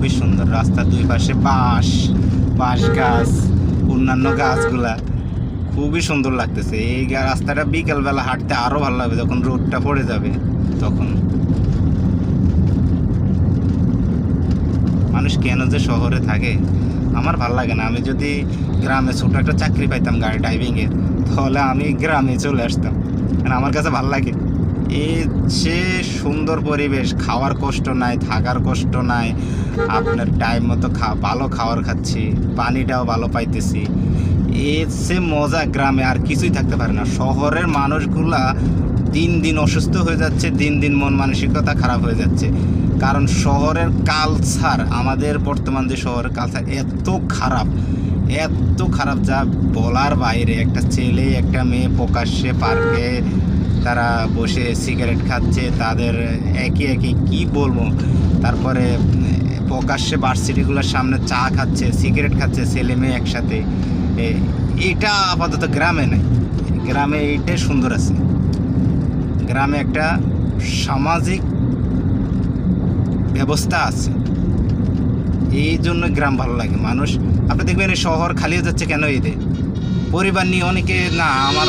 খুবই সুন্দর। রাস্তার দুই পাশে বাঁশ বাঁশ গাছ, অন্যান্য গাছগুলা খুবই সুন্দর লাগতেছে। এই রাস্তাটা বিকেলবেলা হাঁটতে আরও ভালো লাগবে, যখন রোদটা পড়ে যাবে তখন। মানুষ কেন যে শহরে থাকে আমার ভাল লাগে না। আমি যদি গ্রামে ছোট একটা চাকরি পাইতাম গাড়ি ড্রাইভিংয়ের, তাহলে আমি গ্রামে চলে আসতাম, কারণ আমার কাছে ভাল লাগে। এই সে সুন্দর পরিবেশ, খাওয়ার কষ্ট নাই, থাকার কষ্ট নাই, আপনার টাইম মতো ভালো খাবার খাচ্ছি, পানিটাও ভালো পাইতেছি। এর সে মজা গ্রামে আর কিছুই থাকতে পারে না। শহরের মানুষগুলা দিন দিন অসুস্থ হয়ে যাচ্ছে, দিন দিন মন মানসিকতা খারাপ হয়ে যাচ্ছে, কারণ শহরের কালচার, আমাদের বর্তমান যে শহরের কালচার এত খারাপ, এত খারাপ যা বলার বাইরে। একটা ছেলে একটা মেয়ে প্রকাশ্যে পার্কে তারা বসে সিগারেট খাচ্ছে, তাদের একই একই কী বলবো। তারপরে প্রকাশ্যে ভার্সিটিগুলোর সামনে চা খাচ্ছে, সিগারেট খাচ্ছে ছেলে মেয়ে একসাথে। এটা আপাতত গ্রামে নেই। গ্রামে এইটাই সুন্দর আছে। গ্রামে একটা সামাজিক ব্যবস্থা আছে, এই জন্য গ্রাম ভালো লাগে। মানুষ আপনি দেখবেন এই শহর খালি হয়ে যাচ্ছে কেন? এতে পরিবার নিয়ে অনেকে না, আমার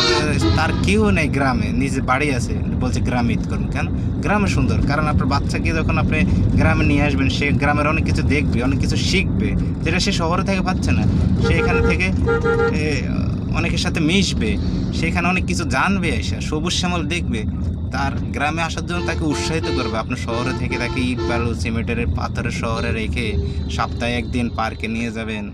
তার কেউ নেই গ্রামে, নিজে বাড়ি আছে, বলছে গ্রামে ঈদ করুন। কেন? গ্রামে সুন্দর, কারণ আপনার বাচ্চাকে যখন আপনি গ্রামে নিয়ে আসবেন, সে গ্রামের অনেক কিছু দেখবে, অনেক কিছু শিখবে, যেটা সে শহরে থেকে পাচ্ছে না। সে এখানে থেকে অনেকের সাথে মিশবে, সেখানে অনেক কিছু জানবে, এসে সবুজ শ্যামল দেখবে। তার গ্রামে আসার জন্য তাকে উৎসাহিত করবে। আপনার শহরে থেকে তাকে ইট বালু সিমেন্টের পাথরের শহরে রেখে সপ্তাহে একদিন পার্কে নিয়ে যাবেন,